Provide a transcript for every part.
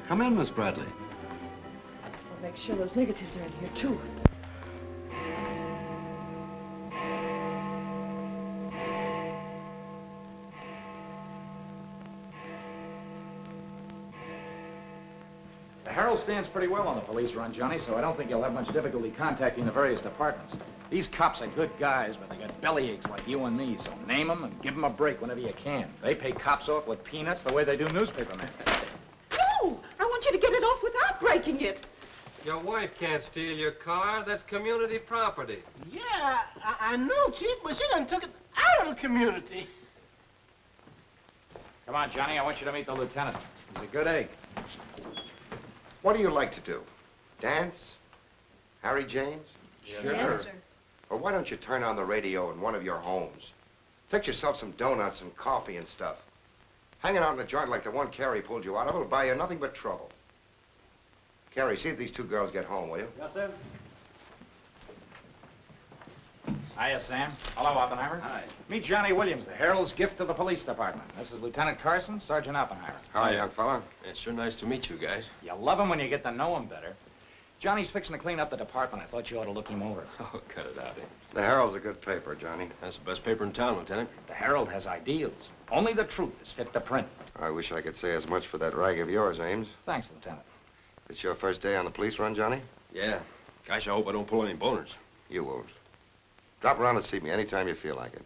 Come in, Miss Bradley. We'll make sure those negatives are in here, too. The Herald stands pretty well on the police run, Johnny, so I don't think you'll have much difficulty contacting the various departments. These cops are good guys, but they got bellyaches like you and me, so name them and give them a break whenever you can. They pay cops off with peanuts the way they do newspapermen. No! I want you to get it off without breaking it. Your wife can't steal your car. That's community property. Yeah, I know, Chief, but she done took it out of the community. Come on, Johnny, I want you to meet the lieutenant. He's a good egg. What do you like to do? Dance? Harry James? Sure. Yes, sir. Or why don't you turn on the radio in one of your homes? Fix yourself some donuts and coffee and stuff. Hanging out in a joint like the one Carrie pulled you out of will buy you nothing but trouble. Carrie, see if these two girls get home, will you? Yes, sir. Hiya, Sam. Hello, Oppenheimer. Hi. Meet Johnny Williams, the Herald's gift to the police department. This is Lieutenant Carson, Sergeant Oppenheimer. Hi, young fella. It's sure nice to meet you guys. You love him when you get to know him better. Johnny's fixing to clean up the department. I thought you ought to look him over. Oh, cut it out, eh? The Herald's a good paper, Johnny. That's the best paper in town, Lieutenant. The Herald has ideals. Only the truth is fit to print. I wish I could say as much for that rag of yours, Ames. Thanks, Lieutenant. It's your first day on the police run, Johnny? Yeah. Gosh, I hope I don't pull any boners. You won't. Drop around and see me anytime you feel like it.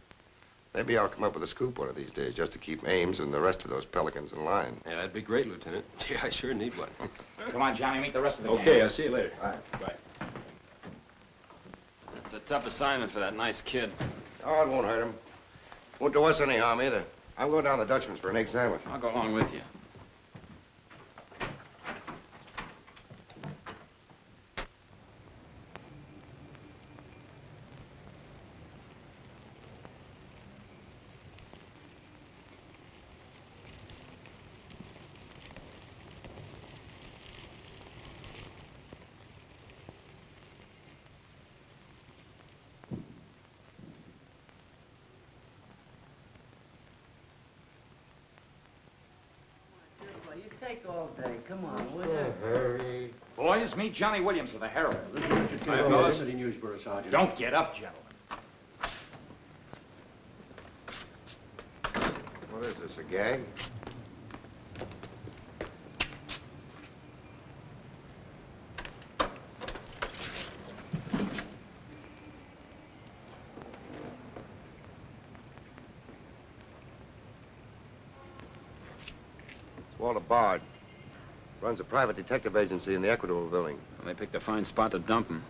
Maybe I'll come up with a scoop one of these days just to keep Ames and the rest of those pelicans in line. Yeah, that'd be great, Lieutenant. Yeah, I sure need one. Come on, Johnny, meet the rest of the gang. Okay, I'll see you later. All right. Bye. That's a tough assignment for that nice kid. Oh, it won't hurt him. Won't do us any harm either. I'm going down to the Dutchman's for an egg sandwich. I'll go along with you. Take all day. Come on, will you? Hurry. Boys, meet Johnny Williams of the Herald. Hi, fellas. Newsboro, Sergeant. Don't get up, gentlemen. What is this, a gag? Walter Bard. Runs a private detective agency in the Equitable building. Well, they picked a fine spot to dump him.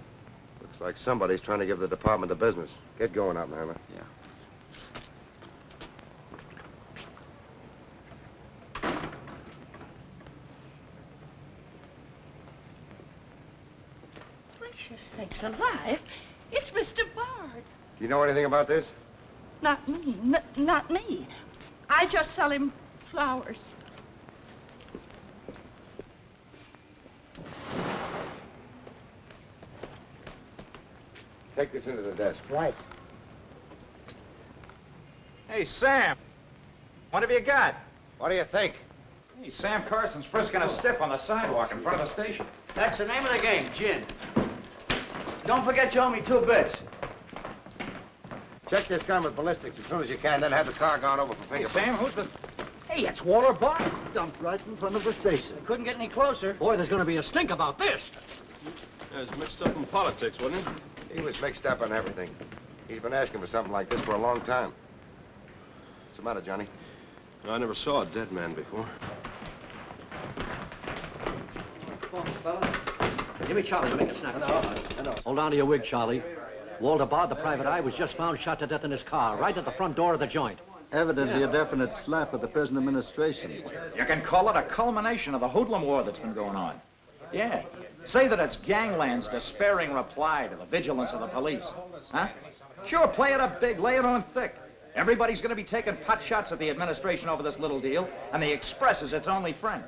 Looks like somebody's trying to give the department the business. Get going, Oppenheimer. Yeah. Gracious sakes alive. It's Mr. Bard. Do you know anything about this? Not me. Not me. I just sell him flowers. Take this into the desk. Right. Hey, Sam. What have you got? What do you think? Hey, Sam Carson's frisking a stiff on the sidewalk in front of the station. That's the name of the game, gin. Don't forget you owe me 2 bits. Check this gun with ballistics as soon as you can, then have the car gone over for Hey, fingerprints. Sam, who's the... Hey, it's Walter Bard. Dumped right in front of the station. Couldn't get any closer. Boy, there's going to be a stink about this. There's mixed up in politics, wasn't he? He was mixed up on everything. He's been asking for something like this for a long time. What's the matter, Johnny? I never saw a dead man before. Come on, fella. Give me Charlie to make a snap. No. Hold on to your wig, Charlie. Walter Bard, the private eye, was just found shot to death in his car, right at the front door of the joint. Evidently a definite slap at the present administration. You can call it a culmination of the hoodlum war that's been going on. Yeah. Say that it's gangland's despairing reply to the vigilance of the police. Huh? Sure, play it up big, lay it on thick. Everybody's going to be taking pot shots at the administration over this little deal, and the Express is its only friend.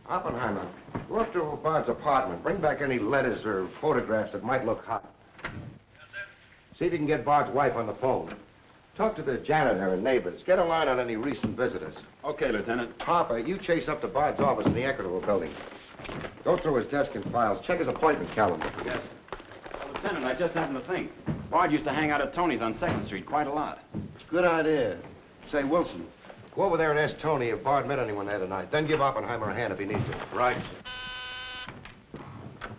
Oppenheimer, go up to Bard's apartment. Bring back any letters or photographs that might look hot. See if you can get Bard's wife on the phone. Talk to the janitor and neighbors. Get a line on any recent visitors. Okay, Lieutenant. Harper, you chase up to Bard's office in the Equitable building. Go through his desk and files. Check his appointment calendar. Yes. Lieutenant, I just happened to think. Bard used to hang out at Tony's on 2nd Street quite a lot. Good idea. Say, Wilson, go over there and ask Tony if Bard met anyone there tonight. Then give Oppenheimer a hand if he needs it. Right.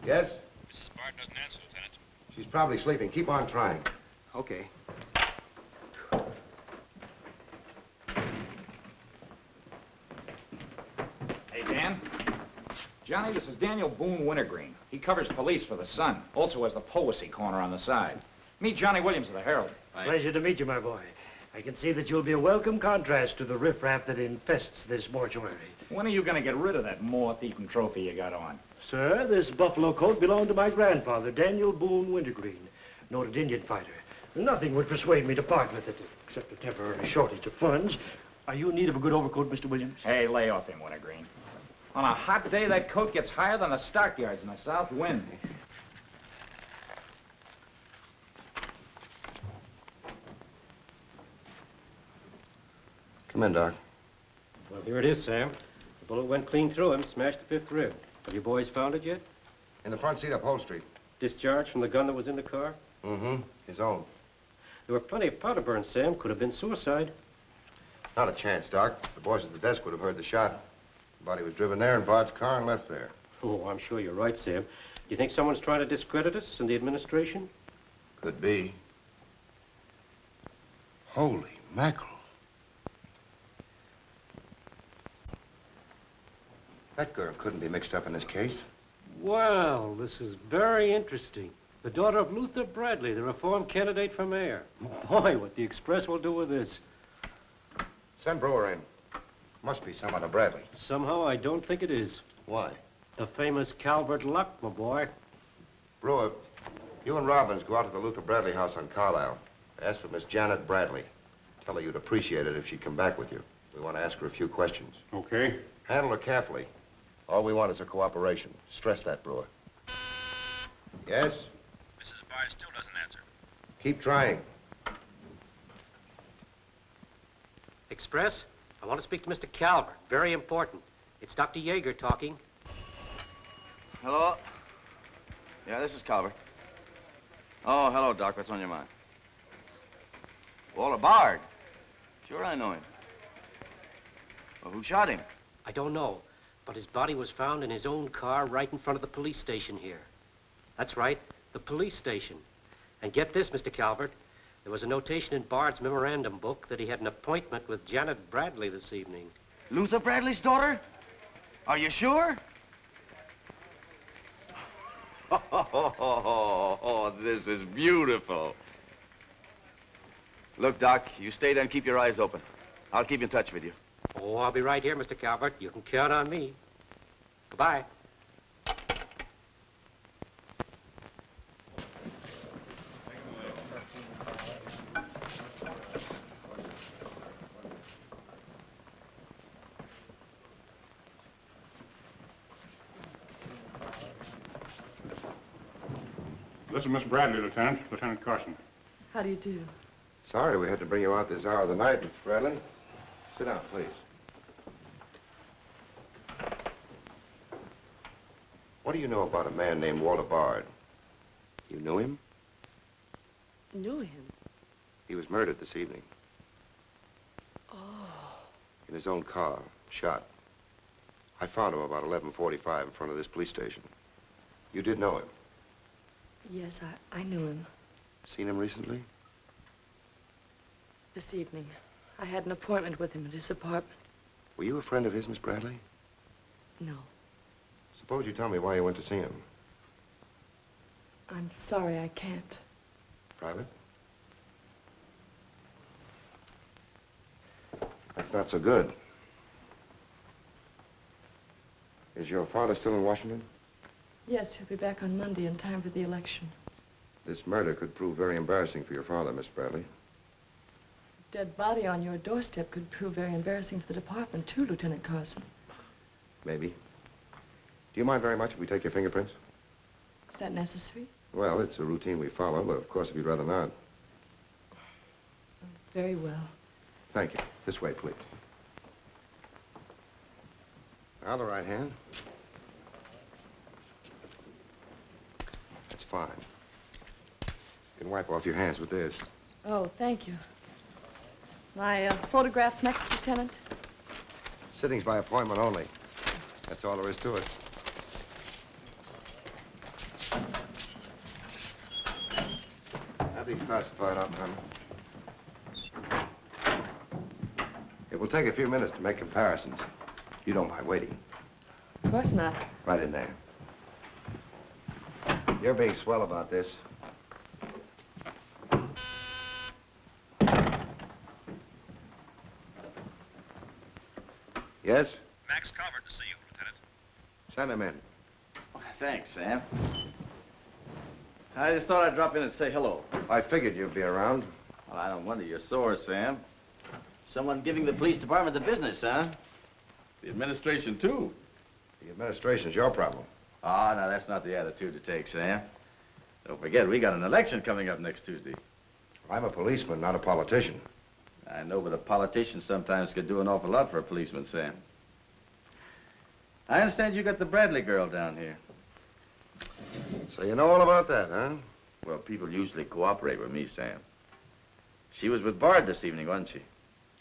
Yes? Mrs. Bard doesn't answer, Lieutenant. She's probably sleeping. Keep on trying. Okay. Hey, Dan. Johnny, this is Daniel Boone Wintergreen. He covers police for the Sun. Also has the Poesy Corner on the side. Meet Johnny Williams of the Herald. Pleasure to meet you, my boy. I can see that you'll be a welcome contrast to the riffraff that infests this mortuary. When are you going to get rid of that moth-eaten trophy you got on? Sir, this buffalo coat belonged to my grandfather, Daniel Boone Wintergreen, noted Indian fighter. Nothing would persuade me to part with it, except a temporary shortage of funds. Are you in need of a good overcoat, Mr. Williams? Hey, lay off him, Wintergreen. On a hot day, that coat gets higher than the stockyards in a south wind. Come in, Doc. Well, here it is, Sam. The bullet went clean through him, smashed the 5th rib. Have you boys found it yet? In the front seat upholstery. Discharged from the gun that was in the car? Mm-hmm. His own. There were plenty of powder burns, Sam. Could have been suicide. Not a chance, Doc. The boys at the desk would have heard the shot. The body was driven there in Bard's car and left there. Oh, I'm sure you're right, Sam. Do you think someone's trying to discredit us in the administration? Could be. Holy mackerel. That girl couldn't be mixed up in this case. Well, this is very interesting. The daughter of Luther Bradley, the reform candidate for mayor. Boy, what the Express will do with this. Send Brewer in. Must be some other Bradley. Somehow, I don't think it is. Why? The famous Calvert luck, my boy. Brewer, you and Robbins go out to the Luther Bradley house on Carlisle. Ask for Miss Janet Bradley. Tell her you'd appreciate it if she'd come back with you. We want to ask her a few questions. Okay. Handle her carefully. All we want is her cooperation. Stress that, Brewer. Yes? Mrs. Bard still doesn't answer. Keep trying. Express? I want to speak to Mr. Calvert. Very important. It's Dr. Yager talking. Hello? Yeah, this is Calvert. Oh, hello, Doc. What's on your mind? Walter Bard. Sure, I know him. Well, who shot him? I don't know, but his body was found in his own car right in front of the police station here. That's right, the police station. And get this, Mr. Calvert. There was a notation in Bard's memorandum book that he had an appointment with Janet Bradley this evening. Luther Bradley's daughter? Are you sure? Oh, this is beautiful. Look, Doc, you stay there and keep your eyes open. I'll keep in touch with you. Oh, I'll be right here, Mr. Calvert. You can count on me. Goodbye. This is Miss Bradley, Lieutenant. Lieutenant Carson. How do you do? Sorry we had to bring you out this hour of the night, Miss Bradley. Sit down, please. What do you know about a man named Walter Bard? You knew him? Knew him? He was murdered this evening. Oh. In his own car, shot. I found him about 11:45 in front of this police station. You did know him? Yes, I knew him. Seen him recently? This evening. I had an appointment with him at his apartment. Were you a friend of his, Miss Bradley? No. Suppose you tell me why you went to see him. I'm sorry I can't. Private? That's not so good. Is your father still in Washington? Yes, he'll be back on Monday in time for the election. This murder could prove very embarrassing for your father, Miss Bradley. Dead body on your doorstep could prove very embarrassing for the department, too, Lieutenant Carson. Maybe. Do you mind very much if we take your fingerprints? Is that necessary? Well, it's a routine we follow, but of course if you'd rather not. Very well. Thank you. This way, please. Now the right hand. That's fine. You can wipe off your hands with this. Oh, thank you. My photograph next, Lieutenant? Sittings by appointment only. That's all there is to it. Have these classified up, honey. It will take a few minutes to make comparisons. You don't mind waiting. Of course not. Right in there. You're being swell about this. Yes? Max Calvert to see you, Lieutenant. Send him in. Thanks, Sam. I just thought I'd drop in and say hello. I figured you'd be around. Well, I don't wonder you're sore, Sam. Someone giving the police department the business, huh? The administration, too. The administration's your problem. Ah, now, that's not the attitude to take, Sam. Don't forget, we got an election coming up next Tuesday. I'm a policeman, not a politician. I know, but a politician sometimes could do an awful lot for a policeman, Sam. I understand you got the Bradley girl down here. So you know all about that, huh? Well, people usually cooperate with me, Sam. She was with Bard this evening, wasn't she?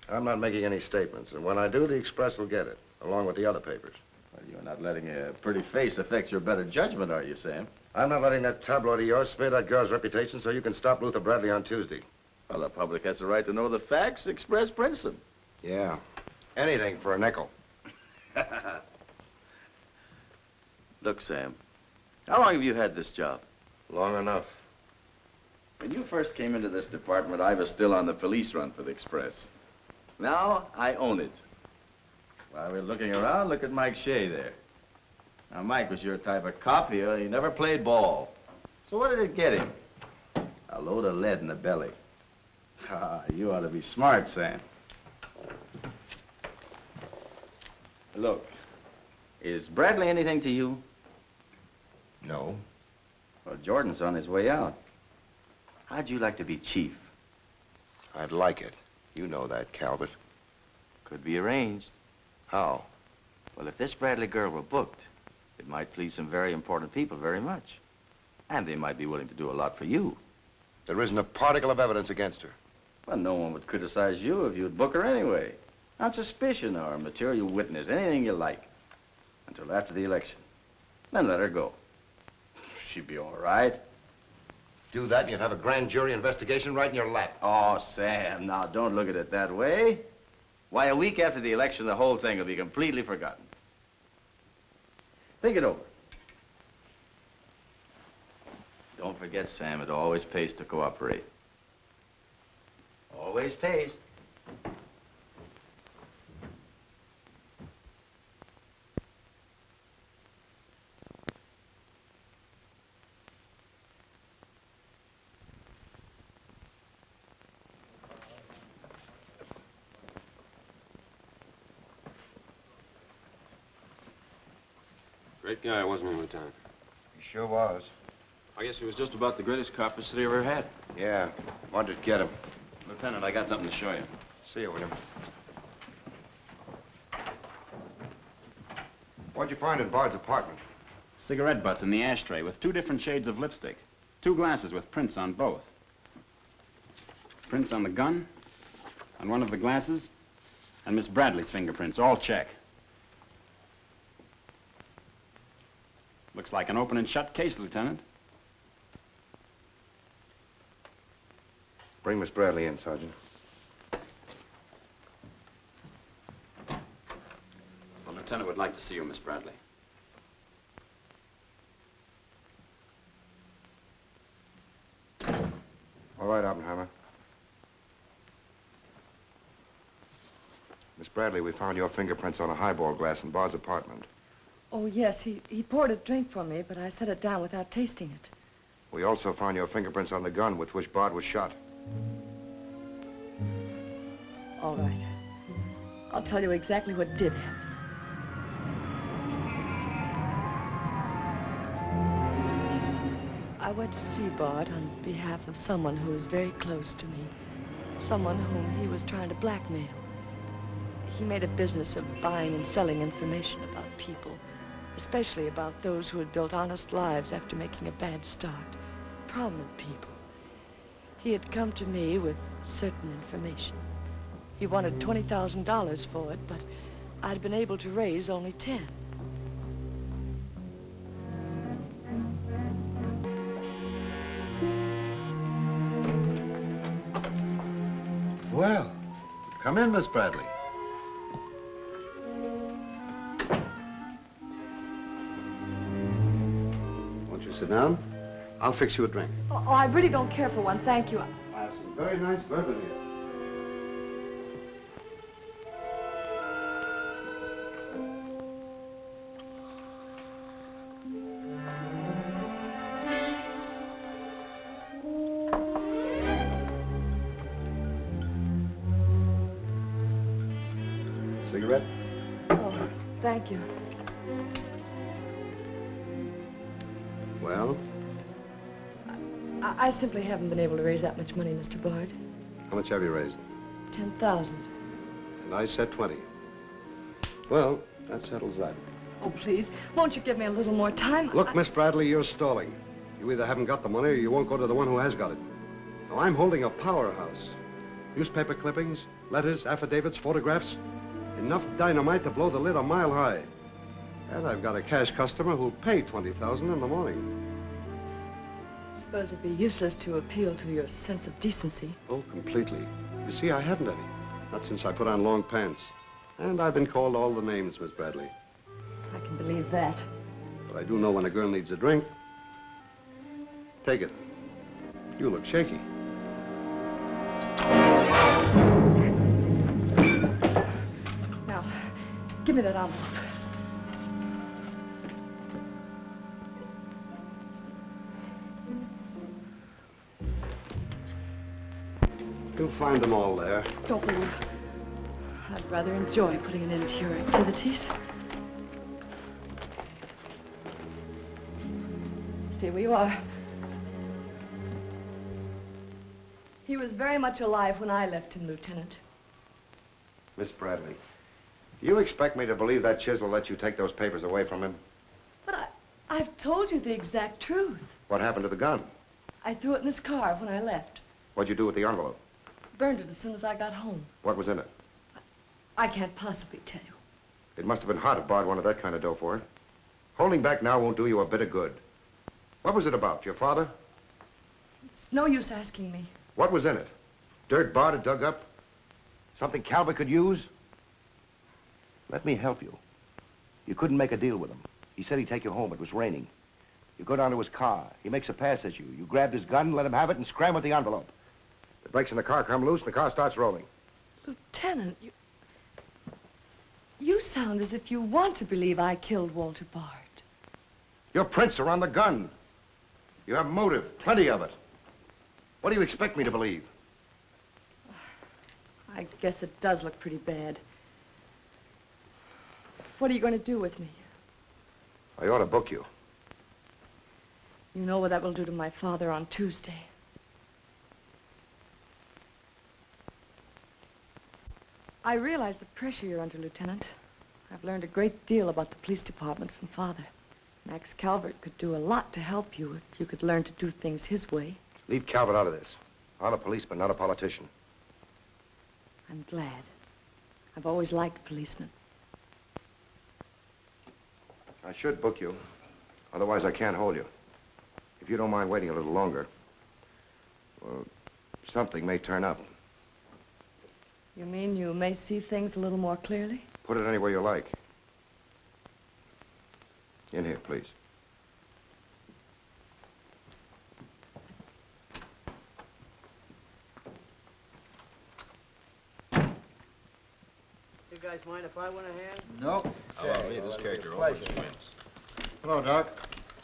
I'm not making any statements, and when I do, the Express will get it, along with the other papers. Well, you're not letting a pretty face affect your better judgment, are you, Sam? I'm not letting that tabloid of yours smear that girl's reputation so you can stop Luther Bradley on Tuesday. Well, the public has the right to know the facts. Express prints them. Yeah. Anything for a nickel. Look, Sam, how long have you had this job? Long enough. When you first came into this department, I was still on the police run for the Express. Now, I own it. While we're looking around, look at Mike Shea there. Now, Mike was your type of cop here. He never played ball. So what did it get him? A load of lead in the belly. Ah, you ought to be smart, Sam. Look, is Bradley anything to you? No. Well, Jordan's on his way out. How'd you like to be chief? I'd like it. You know that, Calvert. Could be arranged. How? Well, if this Bradley girl were booked, it might please some very important people very much. And they might be willing to do a lot for you. There isn't a particle of evidence against her. Well, no one would criticize you if you'd book her anyway. On suspicion or material witness, anything you like. Until after the election. Then let her go. She'd be all right. Do that and you'd have a grand jury investigation right in your lap. Oh, Sam, now don't look at it that way. Why, a week after the election, the whole thing will be completely forgotten. Think it over. Don't forget, Sam, it always pays to cooperate. Always pays. Great guy, wasn't he, Lieutenant? He sure was. I guess he was just about the greatest cop the city ever had. Yeah. Wanted to get him. Lieutenant, I got something to show you. See you, William. What'd you find in Bard's apartment? Cigarette butts in the ashtray with 2 different shades of lipstick. 2 glasses with prints on both. Prints on the gun, on one of the glasses, and Miss Bradley's fingerprints, all check. Looks like an open and shut case, Lieutenant. Bring Miss Bradley in, Sergeant. The lieutenant would like to see you, Miss Bradley. All right, Oppenheimer. Miss Bradley, we found your fingerprints on a highball glass in Bard's apartment. Oh, yes, he poured a drink for me, but I set it down without tasting it. We also found your fingerprints on the gun with which Bard was shot. All right. I'll tell you exactly what did happen. I went to see Bard on behalf of someone who was very close to me. someone whom he was trying to blackmail. He made a business of buying and selling information about people, especially about those who had built honest lives after making a bad start. Prominent people. He had come to me with certain information. He wanted $20,000 for it, but I'd been able to raise only 10. Well, come in, Miss Bradley. Won't you sit down? I'll fix you a drink. Oh, I really don't care for one, thank you. I have some very nice bourbon here. Cigarette? Oh, thank you. Well? I simply haven't been able to raise that much money, Mr. Bard. How much have you raised? 10,000. And I said 20. Well, that settles that. Oh, please, won't you give me a little more time? Look, Miss Bradley, you're stalling. You either haven't got the money or you won't go to the one who has got it. Now, I'm holding a powerhouse. Newspaper clippings, letters, affidavits, photographs. Enough dynamite to blow the lid a mile high. And I've got a cash customer who'll pay $20,000 in the morning. I suppose it'd be useless to appeal to your sense of decency. Oh, completely. You see, I haven't any. Not since I put on long pants. And I've been called all the names, Miss Bradley. I can believe that. But I do know when a girl needs a drink. Take it. You look shaky. Now, give me that envelope. You'll find them all there. Don't worry. I'd rather enjoy putting an end to your activities. Stay where you are. He was very much alive when I left him, Lieutenant. Miss Bradley, you expect me to believe that chisel let you take those papers away from him? But I've told you the exact truth. What happened to the gun? I threw it in his car when I left. What'd you do with the envelope? Burned it as soon as I got home. What was in it? I can't possibly tell you. It must have been hot if Bard wanted that kind of dough for it. Holding back now won't do you a bit of good. What was it about? Your father? It's no use asking me. What was in it? Dirt Bard had dug up? Something Calvert could use? Let me help you. You couldn't make a deal with him. He said he'd take you home. It was raining. You go down to his car. He makes a pass at you. You grabbed his gun, let him have it, and scram with the envelope. The brakes in the car come loose and the car starts rolling. Lieutenant, you sound as if you want to believe I killed Walter Bard. Your prints are on the gun. You have motive, plenty of it. What do you expect me to believe? I guess it does look pretty bad. What are you going to do with me? I ought to book you. You know what that will do to my father on Tuesday. I realize the pressure you're under, Lieutenant. I've learned a great deal about the police department from Father. Max Calvert could do a lot to help you if you could learn to do things his way. Leave Calvert out of this. I'm a policeman, not a politician. I'm glad. I've always liked policemen. I should book you. Otherwise, I can't hold you. If you don't mind waiting a little longer, well, something may turn up. You mean you may see things a little more clearly? Put it anywhere you like. In here, please. You guys mind if I went ahead? No. Oh, hey, this character always wins. Hello, Doc.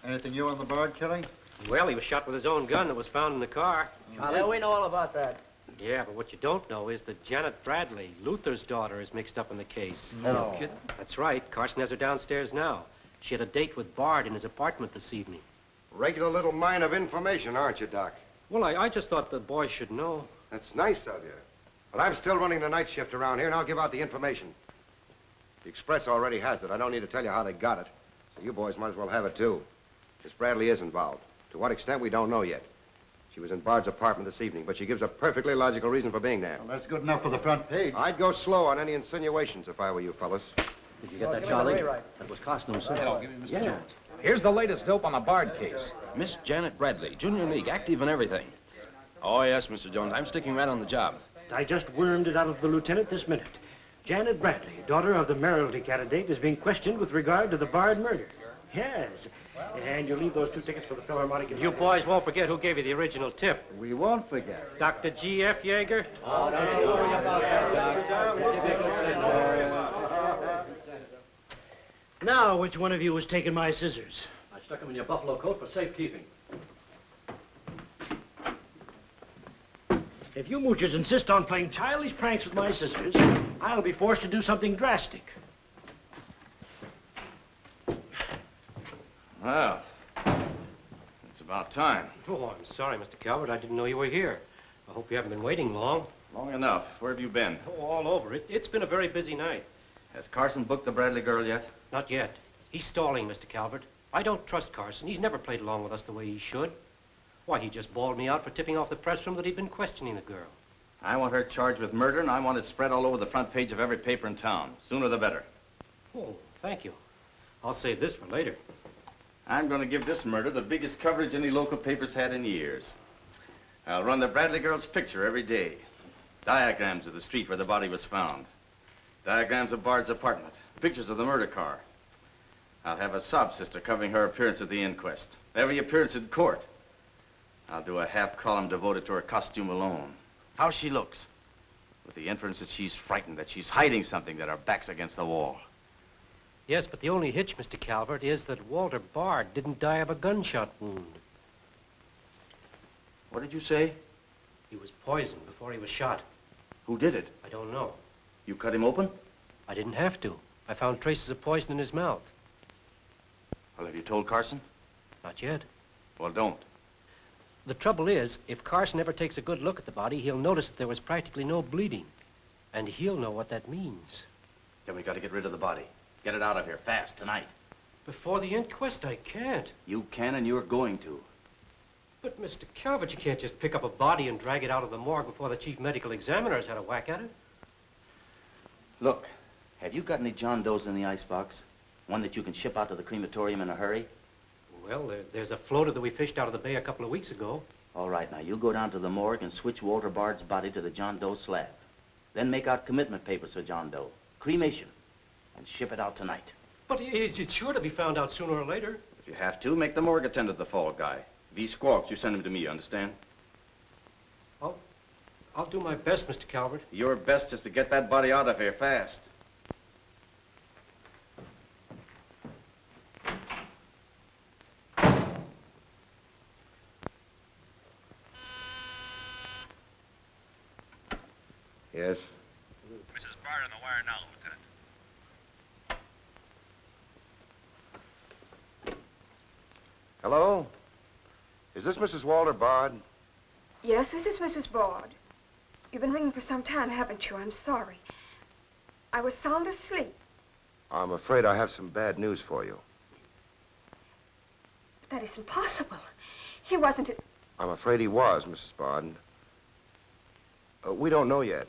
Anything new on the Bard killing? Well, he was shot with his own gun that was found in the car. Yeah, we know all about that. Yeah, but what you don't know is that Janet Bradley, Luther's daughter, is mixed up in the case. No. Kidding? That's right. Carson has her downstairs now. She had a date with Bard in his apartment this evening. Regular little mine of information, aren't you, Doc? Well, I just thought the boys should know. That's nice of you. But I'm still running the night shift around here, and I'll give out the information. The Express already has it. I don't need to tell you how they got it. So you boys might as well have it, too. Miss Bradley is involved. To what extent, we don't know yet. She was in Bard's apartment this evening, but she gives a perfectly logical reason for being there. Well, that's good enough for the front page. I'd go slow on any insinuations if I were you fellas. Did you get that, Charlie? That was costume, sir. Hello, give me Mr. Jones. Here's the latest dope on the Bard case. Miss Janet Bradley, Junior League, active and everything. Oh, yes, Mr. Jones. I'm sticking right on the job. I just wormed it out of the lieutenant this minute. Janet Bradley, daughter of the mayoralty candidate, is being questioned with regard to the Bard murder. Yes. And you'll leave those 2 tickets for the Philharmonic. You boys won't forget who gave you the original tip. We won't forget. Dr. G.F. Yager? Oh, don't you worry about that, Doc. Now, which one of you was taking my scissors? I stuck them in your buffalo coat for safekeeping. If you moochers insist on playing childish pranks with my scissors, I'll be forced to do something drastic. Well, it's about time. Oh, I'm sorry, Mr. Calvert. I didn't know you were here. I hope you haven't been waiting long. Long enough. Where have you been? Oh, all over. It's been a very busy night. Has Carson booked the Bradley girl yet? Not yet. He's stalling, Mr. Calvert. I don't trust Carson. He's never played along with us the way he should. Why, he just bawled me out for tipping off the press room that he'd been questioning the girl. I want her charged with murder, and I want it spread all over the front page of every paper in town. Sooner the better. Oh, thank you. I'll save this for later. I'm going to give this murder the biggest coverage any local paper's had in years. I'll run the Bradley girl's picture every day. Diagrams of the street where the body was found. Diagrams of Bard's apartment. Pictures of the murder car. I'll have a sob sister covering her appearance at the inquest. Every appearance in court. I'll do a half column devoted to her costume alone. How she looks. With the inference that she's frightened, that she's hiding something, that her back's against the wall. Yes, but the only hitch, Mr. Calvert, is that Walter Bard didn't die of a gunshot wound. What did you say? He was poisoned before he was shot. Who did it? I don't know. You cut him open? I didn't have to. I found traces of poison in his mouth. Well, have you told Carson? Not yet. Well, don't. The trouble is, if Carson ever takes a good look at the body, he'll notice that there was practically no bleeding. And he'll know what that means. Then we got to get rid of the body. Get it out of here fast, tonight. Before the inquest, I can't. You can, and you're going to. But, Mr. Calvert, you can't just pick up a body and drag it out of the morgue before the chief medical examiner has had a whack at it. Look, have you got any John Does in the icebox? One that you can ship out to the crematorium in a hurry? Well, there's a floater that we fished out of the bay a couple of weeks ago. All right, now, you go down to the morgue and switch Walter Bard's body to the John Doe slab. Then make out commitment papers for John Doe. Cremation. And ship it out tonight. But it's sure to be found out sooner or later. If you have to, make the morgue attend to the fall guy. If he squawks, you send him to me, you understand? I'll do my best, Mr. Calvert. Your best is to get that body out of here fast. Yes? Mrs. Bard on the wire now, Lieutenant. Hello? Is this Mrs. Walter Bard? Yes, this is Mrs. Bard. You've been ringing for some time, haven't you? I'm sorry. I was sound asleep. I'm afraid I have some bad news for you. But that isn't possible. He wasn't... I'm afraid he was, Mrs. Bard. We don't know yet.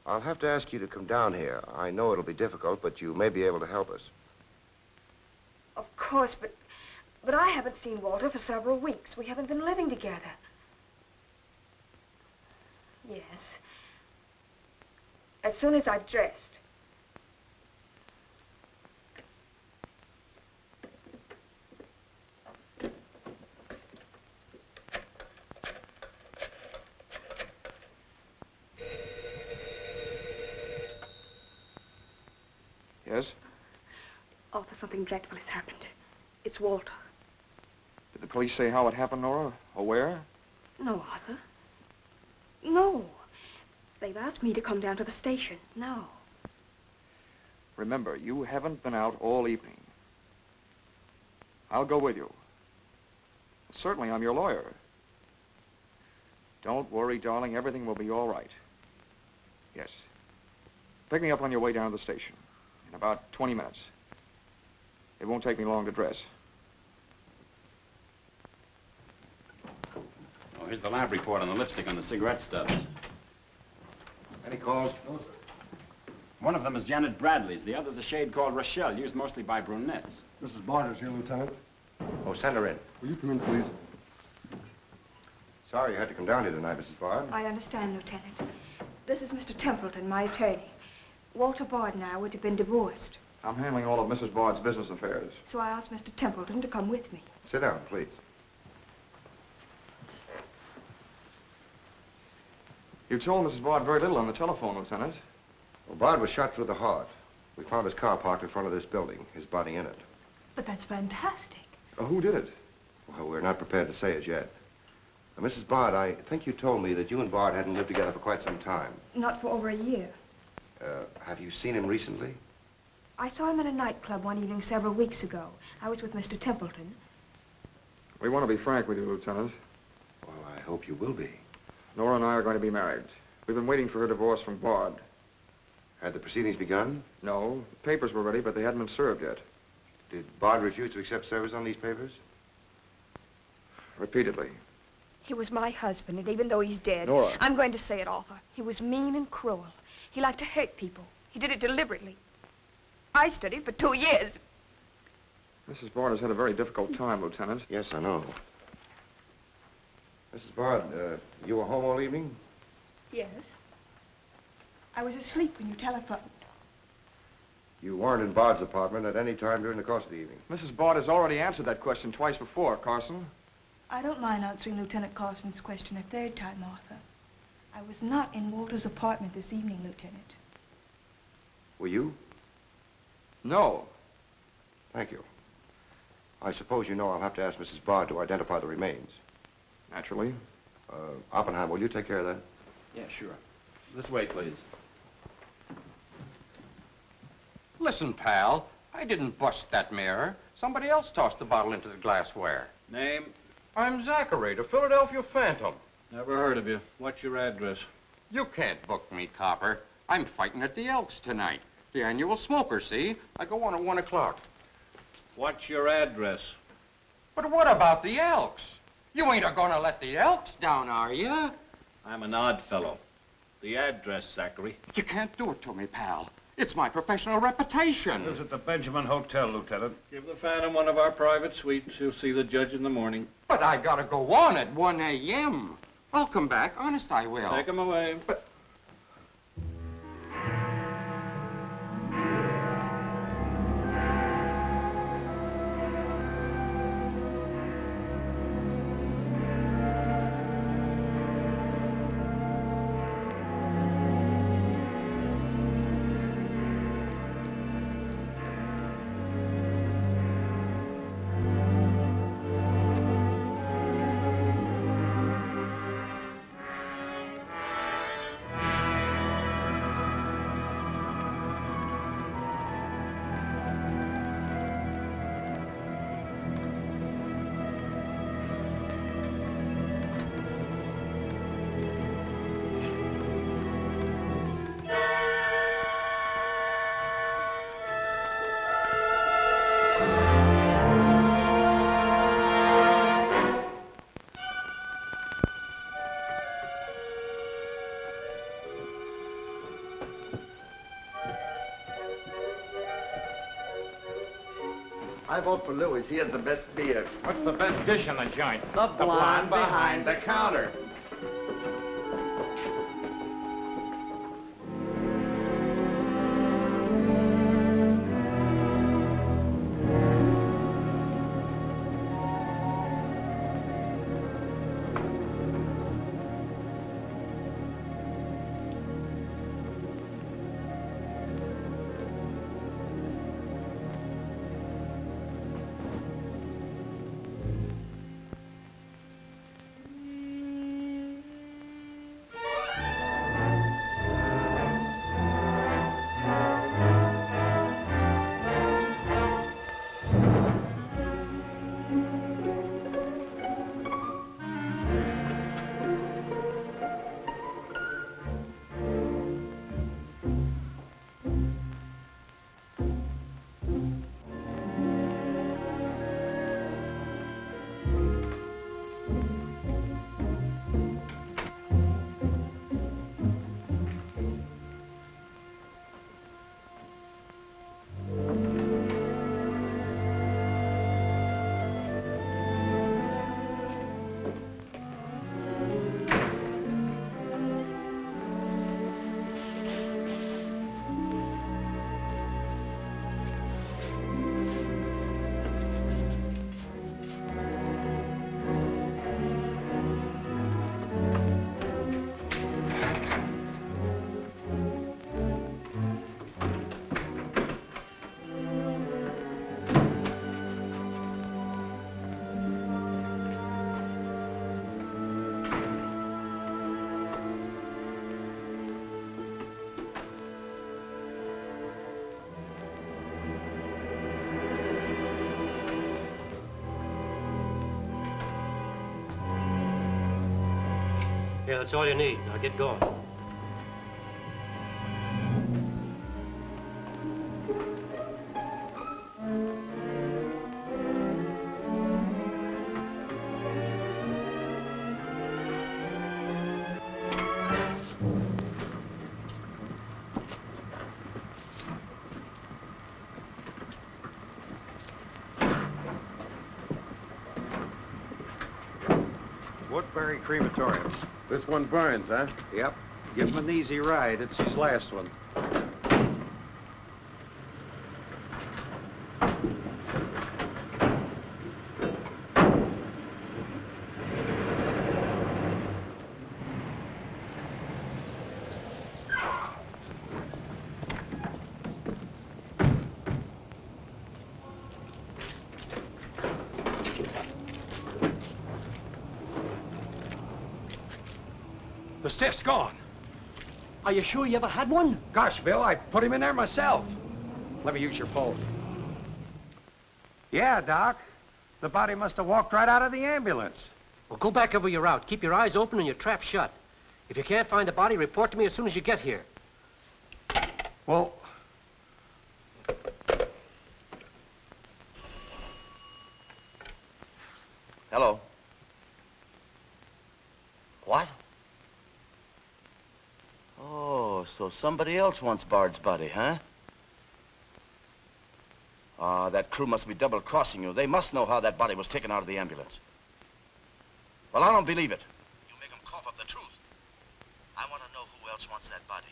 I'll have to ask you to come down here. I know it'll be difficult, but you may be able to help us. Of course, but I haven't seen Walter for several weeks. We haven't been living together. Yes. As soon as I've dressed. Yes? Arthur, something dreadful has happened. It's Walter. Did the police say how it happened, Nora? Or where? No, Arthur. No. They've asked me to come down to the station now. Remember, you haven't been out all evening. I'll go with you. Certainly, I'm your lawyer. Don't worry, darling. Everything will be all right. Yes. Pick me up on your way down to the station in about 20 minutes. It won't take me long to dress. Oh, here's the lab report on the lipstick on the cigarette stubs. Any calls? No, sir. One of them is Janet Bradley's. The other's a shade called Rochelle, used mostly by brunettes. Mrs. Bard is here, Lieutenant. Oh, send her in. Will you come in, please? Sorry you had to come down here tonight, Mrs. Bard. I understand, Lieutenant. This is Mr. Templeton, my attorney. Walter Bard and I would have been divorced. I'm handling all of Mrs. Bard's business affairs. So I asked Mr. Templeton to come with me. Sit down, please. You told Mrs. Bard very little on the telephone, Lieutenant. Well, Bard was shot through the heart. We found his car parked in front of this building, his body in it. But that's fantastic. Who did it? Well, we're not prepared to say it yet. Mrs. Bard, I think you told me that you and Bard hadn't lived together for quite some time. Not for over a year. Have you seen him recently? I saw him at a nightclub one evening several weeks ago. I was with Mr. Templeton. We want to be frank with you, Lieutenant. Well, I hope you will be. Nora and I are going to be married. We've been waiting for her divorce from Bard. Had the proceedings begun? No. The papers were ready, but they hadn't been served yet. Did Bard refuse to accept service on these papers? Repeatedly. He was my husband, and even though he's dead... Nora. I'm going to say it, Arthur. He was mean and cruel. He liked to hurt people. He did it deliberately. I studied for 2 years. Mrs. Bard has had a very difficult time, Lieutenant. Yes, I know. Mrs. Bard, you were home all evening? Yes. I was asleep when you telephoned. You weren't in Bard's apartment at any time during the course of the evening? Mrs. Bard has already answered that question twice before, Carson. I don't mind answering Lieutenant Carson's question a third time, Arthur. I was not in Walter's apartment this evening, Lieutenant. Were you? No. Thank you. I suppose you know I'll have to ask Mrs. Bard to identify the remains. Naturally. Oppenheim, will you take care of that? Yeah, sure. This way, please. Listen, pal, I didn't bust that mirror. Somebody else tossed the bottle into the glassware. Name? I'm Zachary, the Philadelphia Phantom. Never heard of you. What's your address? You can't book me, copper. I'm fighting at the Elks tonight. The annual smoker, see? I go on at 1 o'clock. What's your address? But what about the Elks? You ain't a-gonna let the Elks down, are you? I'm an odd fellow. The address, Zachary. You can't do it to me, pal. It's my professional reputation. Lives at the Benjamin Hotel, Lieutenant. Give the Phantom one of our private suites. He'll see the judge in the morning. But I gotta go on at 1 a.m. I'll come back. Honest, I will. Take him away. But... I vote for Louis. He has the best beer. What's the best dish in the joint? The blonde behind the counter. Here, that's all you need. Now get going. Woodbury Crematorium. This one burns, huh? Yep. Give him an easy ride. It's his last one. The stiff's gone. Are you sure you ever had one? Gosh, Bill, I put him in there myself. Let me use your phone. Yeah, Doc. The body must have walked right out of the ambulance. Well, go back over your route. Keep your eyes open and your trap shut. If you can't find the body, report to me as soon as you get here. Well... Hello. What? Oh, so somebody else wants Bard's body, huh? Ah, that crew must be double-crossing you. They must know how that body was taken out of the ambulance. Well, I don't believe it. You make them cough up the truth. I want to know who else wants that body.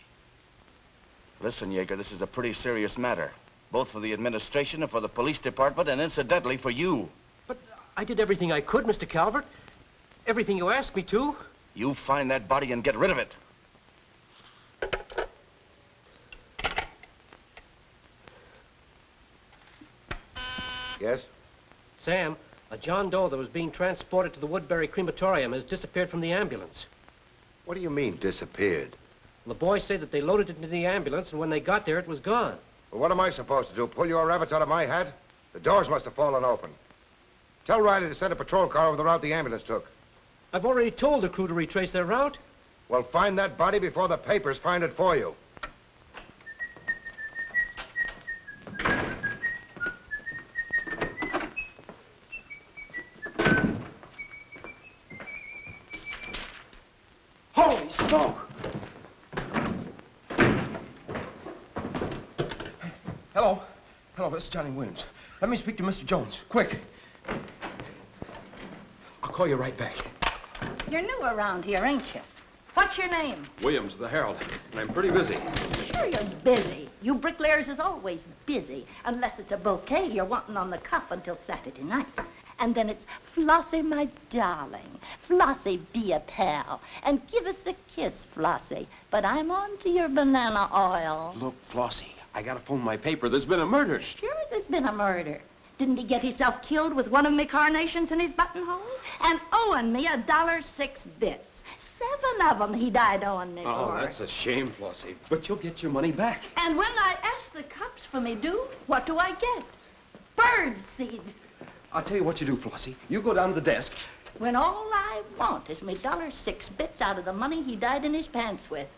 Listen, Yager, this is a pretty serious matter. Both for the administration and for the police department, and incidentally for you. But I did everything I could, Mr. Calvert. Everything you asked me to. You find that body and get rid of it. Yes? Sam, a John Doe that was being transported to the Woodbury Crematorium has disappeared from the ambulance. What do you mean, disappeared? The boys say that they loaded it into the ambulance, and when they got there, it was gone. Well, what am I supposed to do, pull your rabbits out of my hat? The doors must have fallen open. Tell Riley to send a patrol car over the route the ambulance took. I've already told the crew to retrace their route. Well, find that body before the papers find it for you. Holy smoke! Hello. Hello, this is Johnny Williams. Let me speak to Mr. Jones, quick. I'll call you right back. You're new around here, ain't you? What's your name? Williams, the Herald. And I'm pretty busy. Sure you're busy. You bricklayers is always busy, unless it's a bouquet you're wanting on the cuff until Saturday night. And then it's, Flossie, my darling. Flossie, be a pal. And give us a kiss, Flossie. But I'm on to your banana oil. Look, Flossie, I gotta phone my paper. There's been a murder. Sure there's been a murder. Didn't he get himself killed with one of me carnations in his buttonhole? And owing me $1.06 bits. 7 of them he died owing me Oh, for. that's a shame, Flossie. But you'll get your money back. And when I ask the cops for me due, what do I get? Bird seed. I'll tell you what you do, Flossie. You go down to the desk. When all I want is me $1.06 bits out of the money he died in his pants with.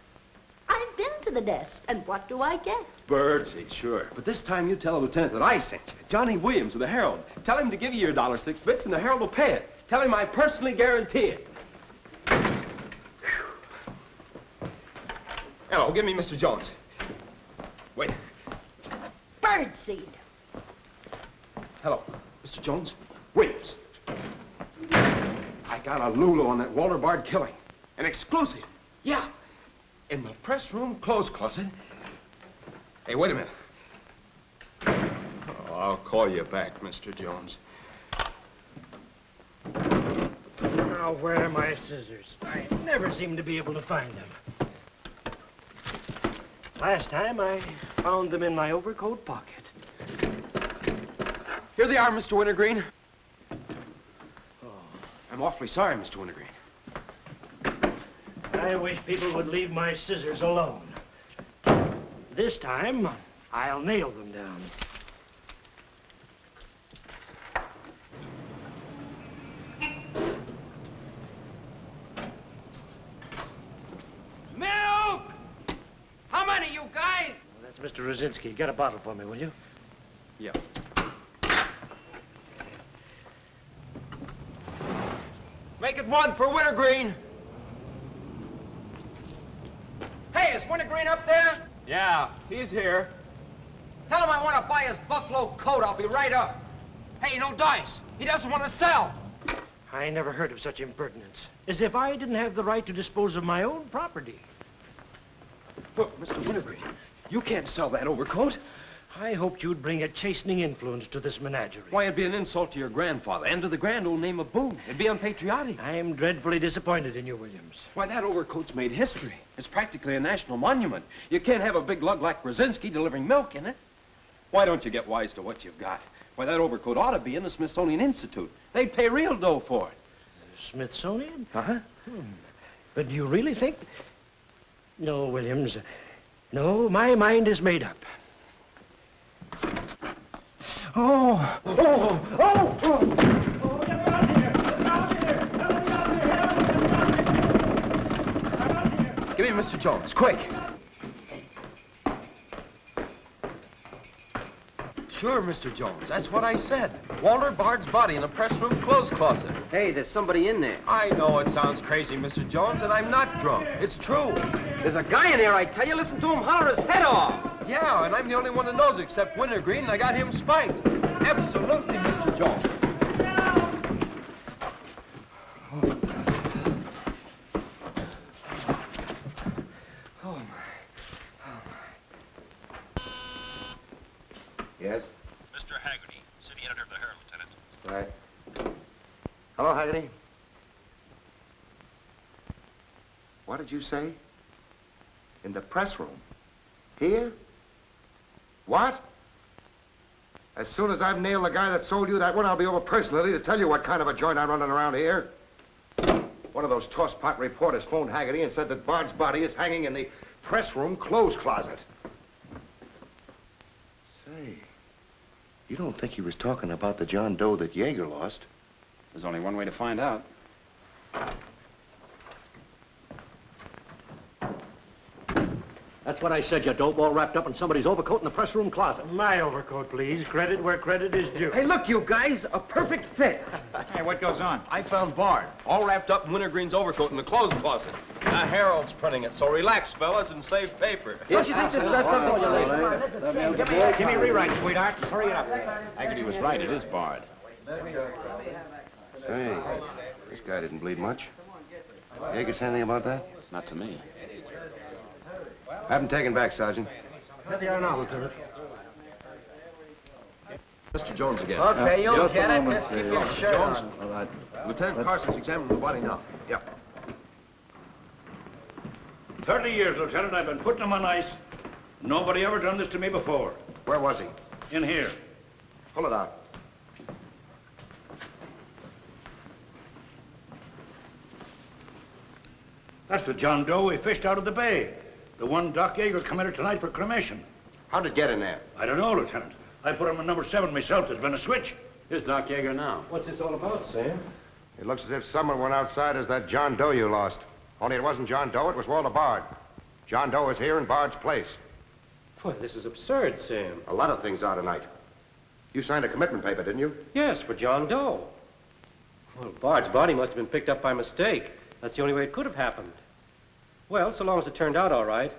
I've been to the desk, and what do I get? Birdseed, sure. But this time you tell the lieutenant that I sent you. Johnny Williams of the Herald. Tell him to give you your $1.06 bits, and the Herald will pay it. Tell him I personally guarantee it. Hello, give me Mr. Jones. Wait. Birdseed. Hello, Mr. Jones. Williams. I got a Lulu on that Walter Bard killing. An exclusive. Yeah. In the press room clothes closet. Hey, wait a minute. Oh, I'll call you back, Mr. Jones. Now, where are my scissors? I never seem to be able to find them. Last time, I found them in my overcoat pocket. Here they are, Mr. Wintergreen. Oh, I'm awfully sorry, Mr. Wintergreen. I wish people would leave my scissors alone. This time, I'll nail them down. Mr. Rosinski, get a bottle for me, will you? Yeah. Make it one for Wintergreen. Hey, is Wintergreen up there? Yeah, he's here. Tell him I want to buy his buffalo coat. I'll be right up. Hey, no dice. He doesn't want to sell. I never heard of such impertinence. As if I didn't have the right to dispose of my own property. Look, Mr. Wintergreen, you can't sell that overcoat. I hoped you'd bring a chastening influence to this menagerie. Why, it'd be an insult to your grandfather and to the grand old name of Boone. It'd be unpatriotic. I'm dreadfully disappointed in you, Williams. Why, that overcoat's made history. It's practically a national monument. You can't have a big lug like Brzezinski delivering milk in it. Why don't you get wise to what you've got? Why, that overcoat ought to be in the Smithsonian Institute. They'd pay real dough for it. Smithsonian? Uh-huh. But do you really think... No, Williams. No, my mind is made up. Oh! Oh! Oh! Oh! Give me Mr. Jones, quick. Sure, Mr. Jones. That's what I said. Walter Bard's body in a press room clothes closet. Hey, there's somebody in there. I know it sounds crazy, Mr. Jones, and I'm not drunk. It's true. There's a guy in there, I tell you. Listen to him holler his head off. Yeah, and I'm the only one that knows except Wintergreen, and I got him spiked. Absolutely, Mr. Jones. Yes? Mr. Haggerty, city editor of the Herald, Lieutenant. Right. Hello, Haggerty. What did you say? In the press room? Here? What? As soon as I've nailed the guy that sold you that one, I'll be over personally to tell you what kind of a joint I'm running around here. One of those tosspot reporters phoned Haggerty and said that Bard's body is hanging in the press room clothes closet. Say, you don't think he was talking about the John Doe that Yager lost? There's only one way to find out. That's what I said, you dope, all wrapped up in somebody's overcoat in the press room closet. My overcoat, please. Credit where credit is due. Hey, look, you guys, a perfect fit. Hey, what goes on? I found Bard, all wrapped up in Wintergreen's overcoat in the clothes closet. The Herald's printing it, so relax, fellas, and save paper. Don't you think this is best of all, you ladies? Give me a rewrite, sweetheart. Hurry it up. Haggerty was right. It is Bard. Say, this guy didn't bleed much. Yager say anything about that? Not to me. Have him taken back, Sergeant. There they are now, Lieutenant. Mr. Jones again. Okay, you'll get it. Just keep your shirt Jones. on. All right. Lieutenant Carson's examining the body now. Yep. 30 years, Lieutenant. I've been putting him on ice. Nobody ever done this to me before. Where was he? In here. Pull it out. That's the John Doe we fished out of the bay. The one Doc Yager committed tonight for cremation. How'd it get in there? I don't know, Lieutenant. I put him in number 7 myself. There's been a switch. Here's Doc Yager now. What's this all about, Sam? It looks as if someone went outside as that John Doe you lost. Only it wasn't John Doe, it was Walter Bard. John Doe is here in Bard's place. Boy, this is absurd, Sam. A lot of things are tonight. You signed a commitment paper, didn't you? Yes, for John Doe. Well, Bard's body must have been picked up by mistake. That's the only way it could have happened. Well, so long as it turned out all right.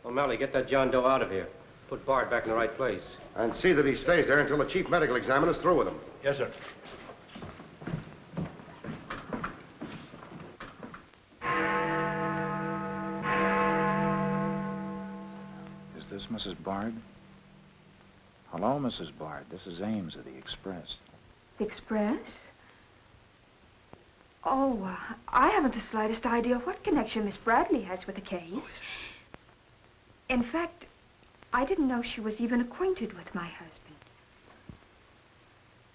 O'Malley, get that John Doe out of here. Put Bard back in the right place. And see that he stays there until the chief medical examiner's through with him. Yes, sir. Is this Mrs. Bard? Hello, Mrs. Bard. This is Ames of the Express. The Express? Oh, I haven't the slightest idea what connection Miss Bradley has with the case. In fact, I didn't know she was even acquainted with my husband.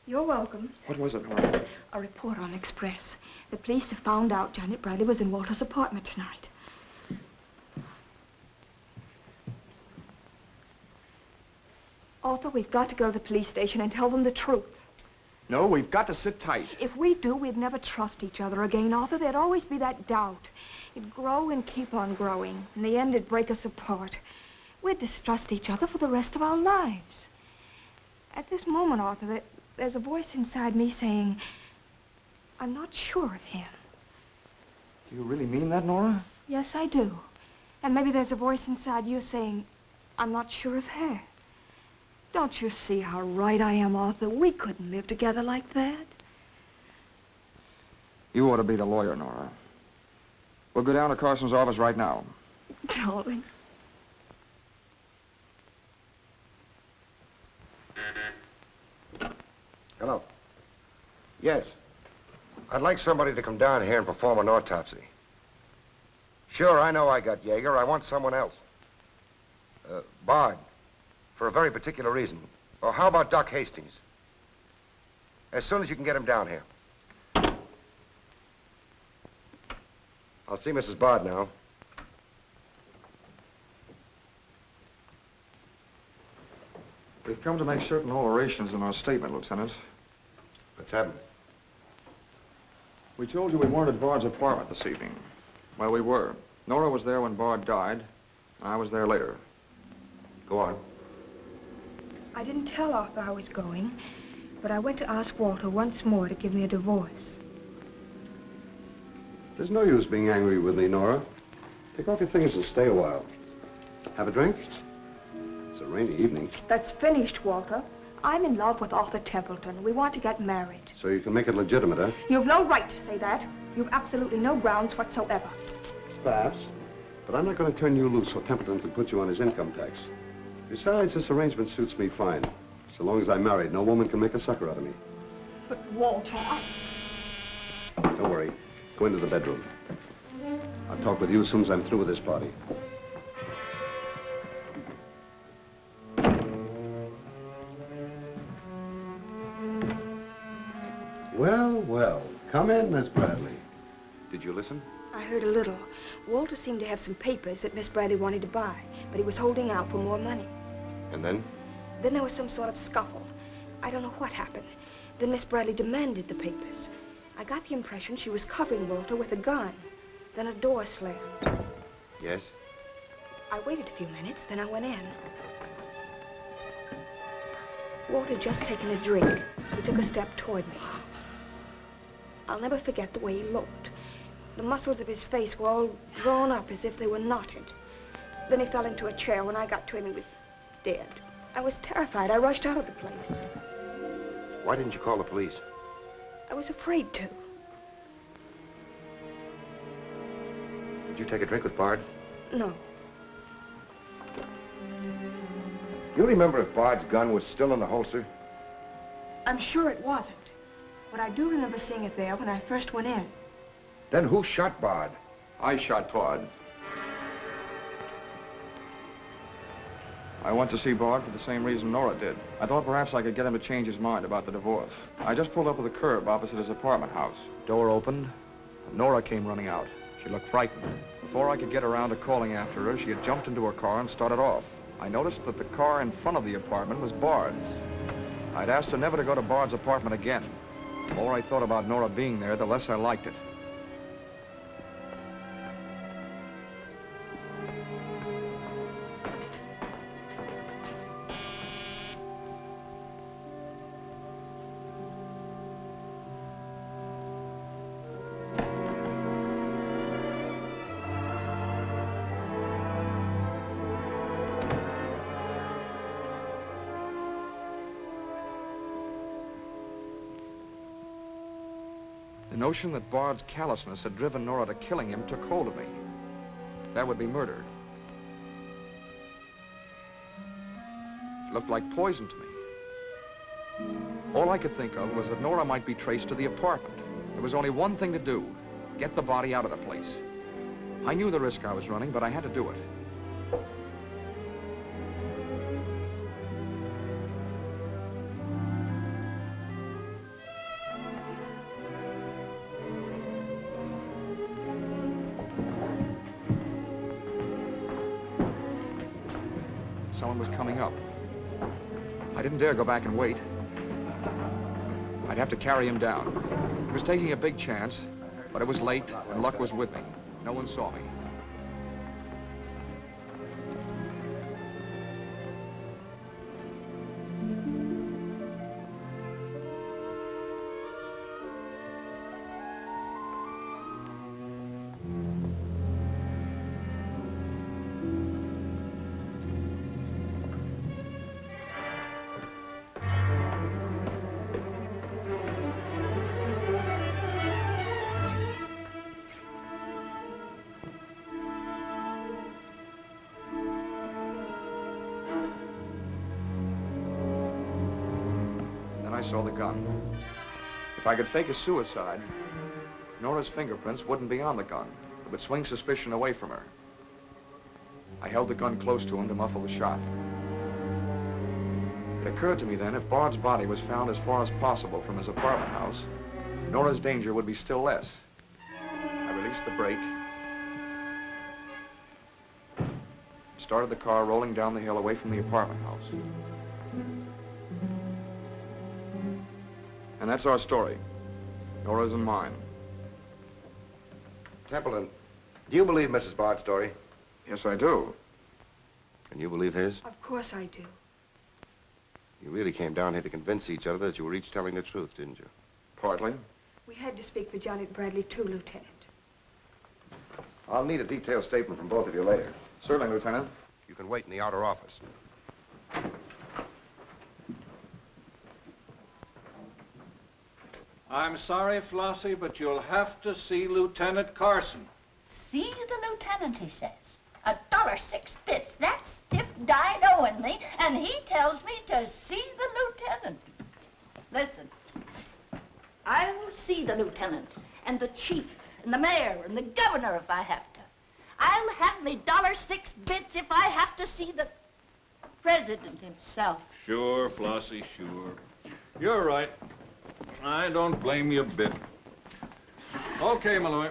You're welcome. What was it, Nora? A report on Express. The police have found out Janet Bradley was in Walter's apartment tonight. Arthur, we've got to go to the police station and tell them the truth. No, we've got to sit tight. If we do, we'd never trust each other again, Arthur. There'd always be that doubt. It'd grow and keep on growing. In the end, it'd break us apart. We'd distrust each other for the rest of our lives. At this moment, Arthur, there's a voice inside me saying, I'm not sure of him. Do you really mean that, Nora? Yes, I do. And maybe there's a voice inside you saying, I'm not sure of her. Don't you see how right I am, Arthur? We couldn't live together like that. You ought to be the lawyer, Nora. We'll go down to Carson's office right now. Darling. Hello. Yes. I'd like somebody to come down here and perform an autopsy. Sure, I know I got Yager. I want someone else. Bard. For a very particular reason. Or how about Doc Hastings? As soon as you can get him down here. I'll see Mrs. Bard now. We've come to make certain alterations in our statement, Lieutenant. What's happened? We told you we weren't at Bard's apartment this evening. Well, we were. Nora was there when Bard died, and I was there later. Go on. I didn't tell Arthur I was going, but I went to ask Walter once more to give me a divorce. There's no use being angry with me, Nora. Take off your things and stay a while. Have a drink? It's a rainy evening. That's finished, Walter. I'm in love with Arthur Templeton. We want to get married. So you can make it legitimate, huh? You've no right to say that. You've absolutely no grounds whatsoever. Perhaps. But I'm not going to turn you loose so Templeton can put you on his income tax. Besides, this arrangement suits me fine. So long as I'm married, no woman can make a sucker out of me. But, Walter, Don't worry. Go into the bedroom. I'll talk with you as soon as I'm through with this party. Well, well. Come in, Miss Bradley. Did you listen? I heard a little. Walter seemed to have some papers that Miss Bradley wanted to buy, but he was holding out for more money. And then? Then there was some sort of scuffle. I don't know what happened. Then Miss Bradley demanded the papers. I got the impression she was covering Walter with a gun. Then a door slammed. Yes? I waited a few minutes, then I went in. Walter had just taken a drink. He took a step toward me. I'll never forget the way he looked. The muscles of his face were all drawn up as if they were knotted. Then he fell into a chair. When I got to him, he was dead. I was terrified. I rushed out of the place. Why didn't you call the police? I was afraid to. Did you take a drink with Bard? No. You remember if Bard's gun was still in the holster? I'm sure it wasn't. But I do remember seeing it there when I first went in. Then who shot Bard? I shot Bard. I went to see Bard for the same reason Nora did. I thought perhaps I could get him to change his mind about the divorce. I just pulled up to the curb opposite his apartment house. Door opened, and Nora came running out. She looked frightened. Before I could get around to calling after her, she had jumped into her car and started off. I noticed that the car in front of the apartment was Bard's. I'd asked her never to go to Bard's apartment again. The more I thought about Nora being there, the less I liked it. The notion that Bard's callousness had driven Nora to killing him took hold of me. That would be murder. It looked like poison to me. All I could think of was that Nora might be traced to the apartment. There was only one thing to do: get the body out of the place. I knew the risk I was running, but I had to do it. Someone was coming up. I didn't dare go back and wait. I'd have to carry him down. He was taking a big chance, but it was late and luck was with me. No one saw me. saw the gun. If I could fake a suicide, Nora's fingerprints wouldn't be on the gun. It would swing suspicion away from her. I held the gun close to him to muffle the shot. It occurred to me then, if Bard's body was found as far as possible from his apartment house, Nora's danger would be still less. I released the brake, started the car rolling down the hill away from the apartment house. And that's our story. Nora's and mine. Templeton, do you believe Mrs. Bard's story? Yes, I do. And you believe his? Of course I do. You really came down here to convince each other that you were each telling the truth, didn't you? Partly. We had to speak for Johnny Bradley, too, Lieutenant. I'll need a detailed statement from both of you later. Certainly, Lieutenant. You can wait in the outer office. I'm sorry, Flossie, but you'll have to see Lieutenant Carson. See the lieutenant, he says. $1.06. That's stiff died owing me, and he tells me to see the lieutenant. Listen, I'll see the lieutenant, and the chief, and the mayor, and the governor if I have to. I'll have me $1.06 if I have to see the president himself. Sure, Flossie, sure. You're right. I don't blame you a bit. Okay, Malloy.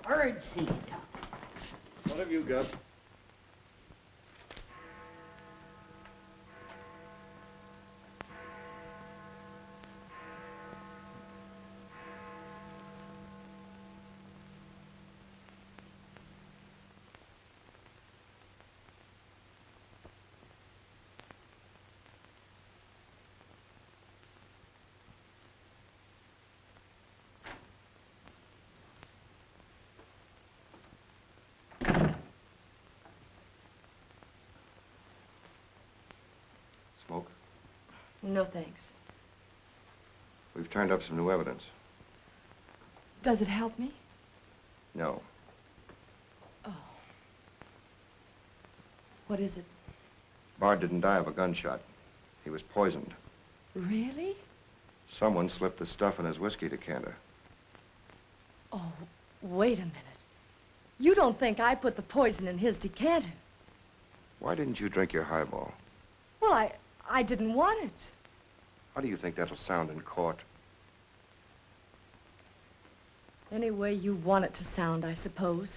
Birdseed. What have you got? Smoke? No, thanks. We've turned up some new evidence. Does it help me? No. Oh. What is it? Bard didn't die of a gunshot. He was poisoned. Really? Someone slipped the stuff in his whiskey decanter. Oh, wait a minute. You don't think I put the poison in his decanter? Why didn't you drink your highball? Well, I didn't want it. How do you think that'll sound in court? Any way you want it to sound, I suppose.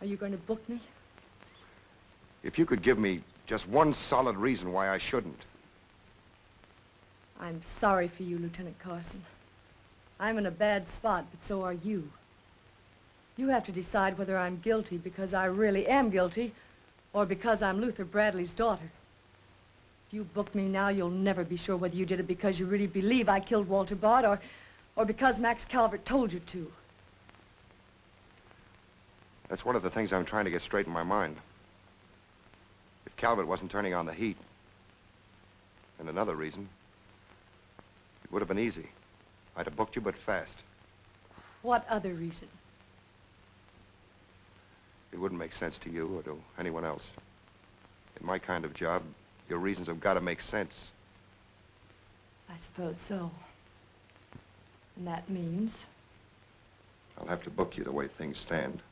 Are you going to book me? If you could give me just one solid reason why I shouldn't. I'm sorry for you, Lieutenant Carson. I'm in a bad spot, but so are you. You have to decide whether I'm guilty because I really am guilty or because I'm Luther Bradley's daughter. If you book me now, you'll never be sure whether you did it because you really believe I killed Walter Bard or because Max Calvert told you to. That's one of the things I'm trying to get straight in my mind. If Calvert wasn't turning on the heat, and another reason, it would have been easy. I'd have booked you, but fast. What other reason? It wouldn't make sense to you or to anyone else. In my kind of job, your reasons have got to make sense. I suppose so. And that means? I'll have to book you the way things stand.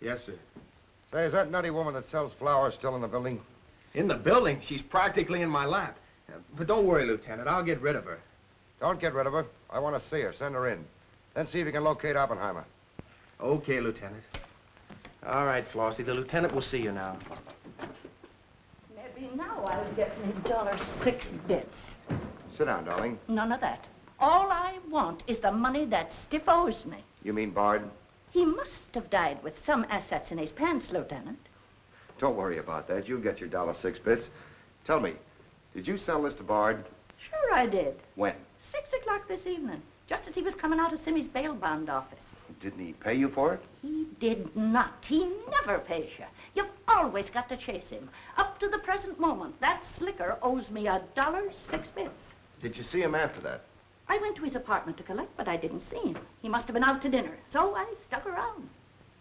Yes, sir. Say, is that nutty woman that sells flowers still in the building? In the building? She's practically in my lap. But don't worry, Lieutenant. I'll get rid of her. Don't get rid of her. I want to see her. Send her in. Then see if you can locate Oppenheimer. Okay, Lieutenant. All right, Flossie. The lieutenant will see you now. Maybe now I'll get me $6. Sit down, darling. None of that. All I want is the money that Stiff owes me. You mean Bard? He must have died with some assets in his pants, Lieutenant. Don't worry about that. You'll get your $6. Tell me, did you sell this to Bard? Sure I did. When? 6 o'clock this evening, just as he was coming out of Simmy's bail bond office. Didn't he pay you for it? He did not. He never pays you. You've always got to chase him. Up to the present moment, that slicker owes me $6. Did you see him after that? I went to his apartment to collect, but I didn't see him. He must have been out to dinner, so I stuck around.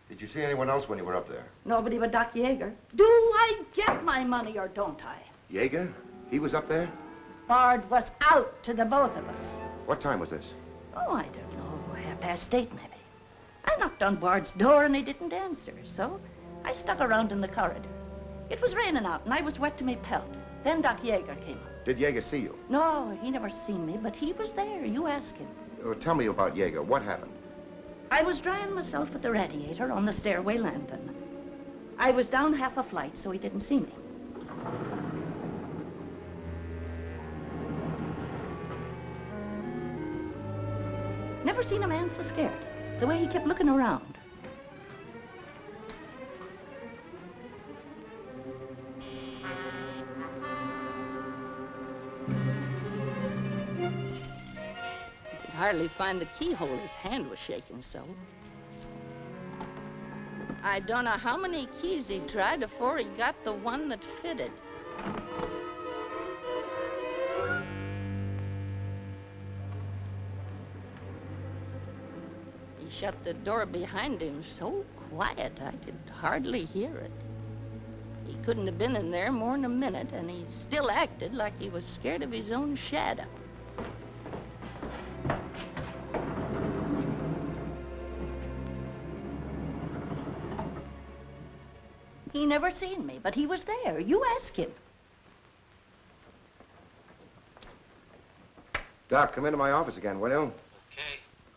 Did you see anyone else when you were up there? Nobody but Doc Yager. Do I get my money or don't I? Yager? He was up there? Bard was out to the both of us. What time was this? Oh, I don't know, 8:30 maybe. I knocked on Bard's door and he didn't answer, so I stuck around in the corridor. It was raining out and I was wet to me pelt. Then Doc Yager came up. Did Yager see you? No, he never seen me, but he was there. You ask him. Tell me about Yager. What happened? I was drying myself at the radiator on the stairway landing. I was down half a flight, so he didn't see me. Never seen a man so scared. The way he kept looking around. He could hardly find the keyhole. His hand was shaking so. I don't know how many keys he tried before he got the one that fitted. He shut the door behind him so quiet I could hardly hear it. He couldn't have been in there more than a minute, and he still acted like he was scared of his own shadow. He never seen me, but he was there. You ask him. Doc, come into my office again, will you?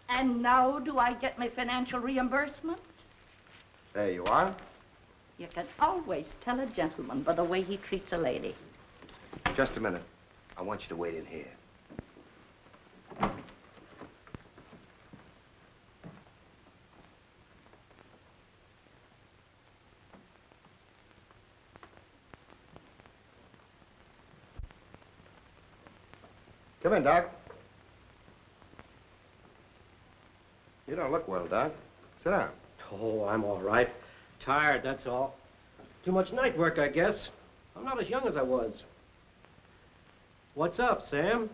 And now do I get my financial reimbursement? There you are. You can always tell a gentleman by the way he treats a lady. Just a minute. I want you to wait in here. Come in, Doc. You don't look well, Doc. Sit down. Oh, I'm all right. Tired, that's all. Too much night work, I guess. I'm not as young as I was. What's up, Sam?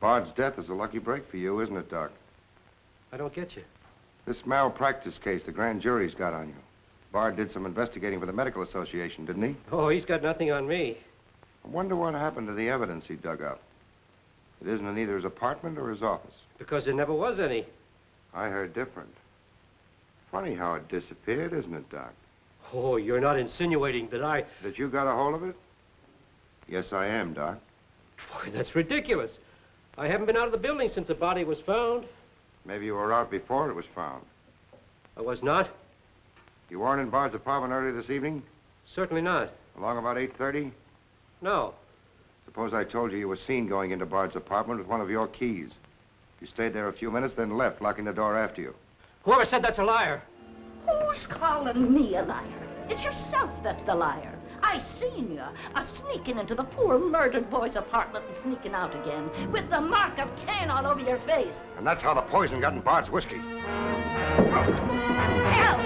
Bard's death is a lucky break for you, isn't it, Doc? I don't get you. This malpractice case the grand jury's got on you. Bard did some investigating for the Medical Association, didn't he? Oh, he's got nothing on me. I wonder what happened to the evidence he dug up. It isn't in either his apartment or his office. Because there never was any. I heard different. Funny how it disappeared, isn't it, Doc? Oh, you're not insinuating that That you got a hold of it? Yes, I am, Doc. Boy, that's ridiculous. I haven't been out of the building since the body was found. Maybe you were out before it was found. I was not. You weren't in Bard's apartment earlier this evening? Certainly not. Along about 8:30? No. Suppose I told you you were seen going into Bard's apartment with one of your keys. You stayed there a few minutes, then left, locking the door after you. Whoever said that's a liar? Who's calling me a liar? It's yourself that's the liar. I seen you sneaking into the poor murdered boy's apartment and sneaking out again with the mark of Cain all over your face. And that's how the poison got in Bard's whiskey. Help! Help!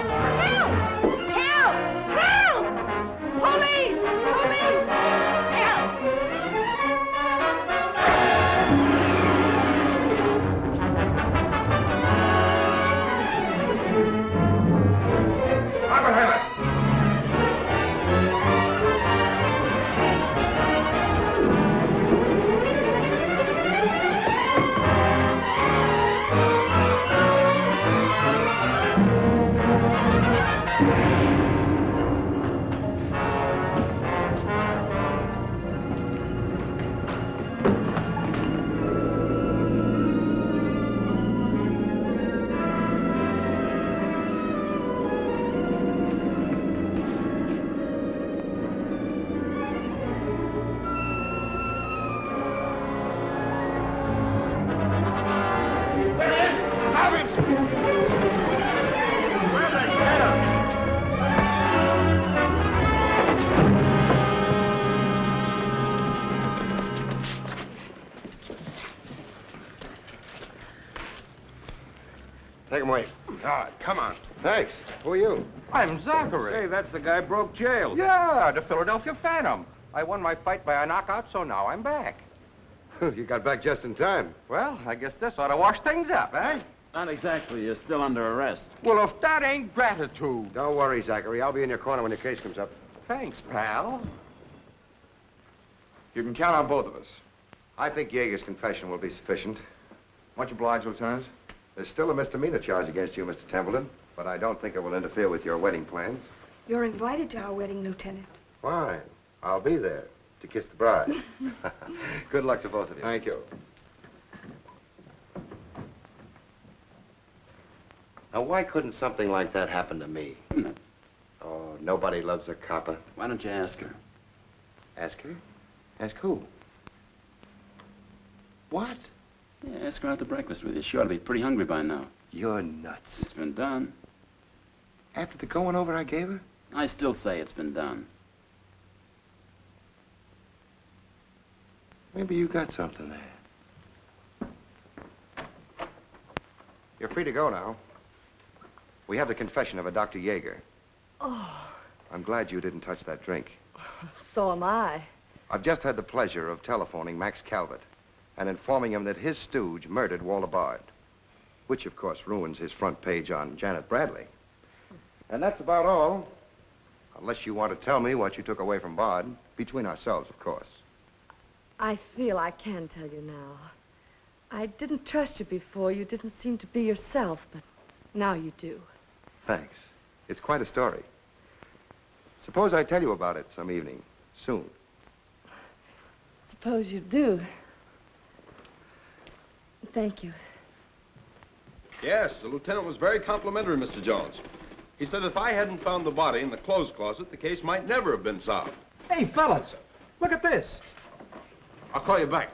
Help! Help! Police! Police! Help! God, come on. Thanks. Who are you? I'm Zachary. Hey, that's the guy broke jail. Yeah, the Philadelphia Phantom. I won my fight by a knockout, so now I'm back. You got back just in time. Well, I guess this ought to wash things up, eh? Not exactly. You're still under arrest. Well, if that ain't gratitude. Don't worry, Zachary. I'll be in your corner when your case comes up. Thanks, pal. You can count on both of us. I think Yager's confession will be sufficient. Much obliged, Lieutenant. There's still a misdemeanor charge against you, Mr. Templeton, but I don't think it will interfere with your wedding plans. You're invited to our wedding, Lieutenant. Fine. I'll be there to kiss the bride. Good luck to both of you. Thank you. Now, why couldn't something like that happen to me? Oh, nobody loves a copper. Why don't you ask her? Ask her? Ask who? What? Yeah, ask her out to breakfast with you. She ought to be pretty hungry by now. You're nuts. It's been done. After the going over I gave her? I still say it's been done. Maybe you got something there. You're free to go now. We have the confession of a Dr. Yager. Oh, I'm glad you didn't touch that drink. so am I. I've just had the pleasure of telephoning Max Calvert and informing him that his stooge murdered Walter Bard, which, of course, ruins his front page on Janet Bradley. And that's about all, unless you want to tell me what you took away from Bard, between ourselves, of course. I feel I can tell you now. I didn't trust you before. You didn't seem to be yourself, but now you do. Thanks. It's quite a story. Suppose I tell you about it some evening, soon. Suppose you do. Thank you. Yes, the lieutenant was very complimentary, Mr. Jones. He said if I hadn't found the body in the clothes closet, the case might never have been solved. Hey, fellas, look at this. I'll call you back.